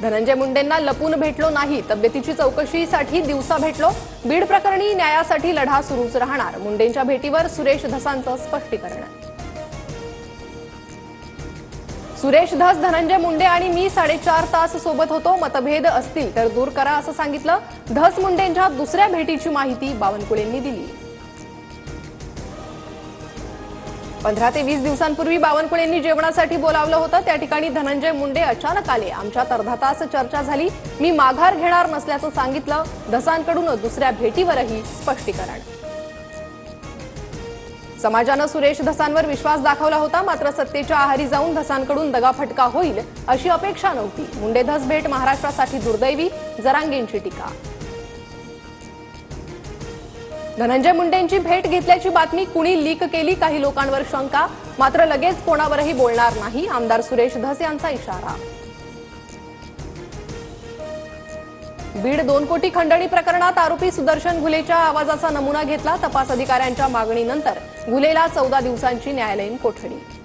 धनंजय मुंडेंना लपून भेटलो नाही, तब्येतीची चौकशीसाठी दिवसा भेटलो। बीड प्रकरणी न्यायासाठी लढा सुरूच राहणार, मुंडेंच्या भेटीवर सुरेश धसांचं स्पष्टीकरण। सुरेश धस धनंजय मुंडे आणि मी 4.5 तास सोबत होतो, मतभेद असतील तर दूर करा असं सांगितलं। धस मुंडेंच्या दुसऱ्या भेटीची माहिती बावनकुळेंनी दिली। 15 ते 20 दिवसांपूर्वी बावनकुळेंनी जेवणासाठी बोलावलं होतं, त्या ठिकाणी धनंजय मुंडे अचानक आले। आमच्यात अर्धा तास चर्चा झाली, मी माघार घेणार नसल्याचं सांगितलं। धसांकडून दुसऱ्या भेटीवरही स्पष्टीकरण। समाजानं सुरेश धसांवर विश्वास दाखवला होता, मात्र सत्तेच्या आहारी जाऊन धसांकडून दगाफटका होईल अशी अपेक्षा नव्हती। मुंडे धस भेट महाराष्ट्रासाठी दुर्दैवी, जरांगेंची टीका। धनंजय मुंडेंची भेट घेतल्याची बातमी कुणी लीक केली, काही लोकांवर शंका, मात्र लगेच कोणावरही बोलणार नाही, आमदार सुरेश धस यांचा इशारा। बीड 2 कोटी खंडणी प्रकरणात आरोपी सुदर्शन घुलेच्या आवाजाचा नमुना घेतला। तपास अधिकाऱ्यांच्या मागणीनंतर घुलेला 14 दिवसांची न्यायालयीन कोठडी।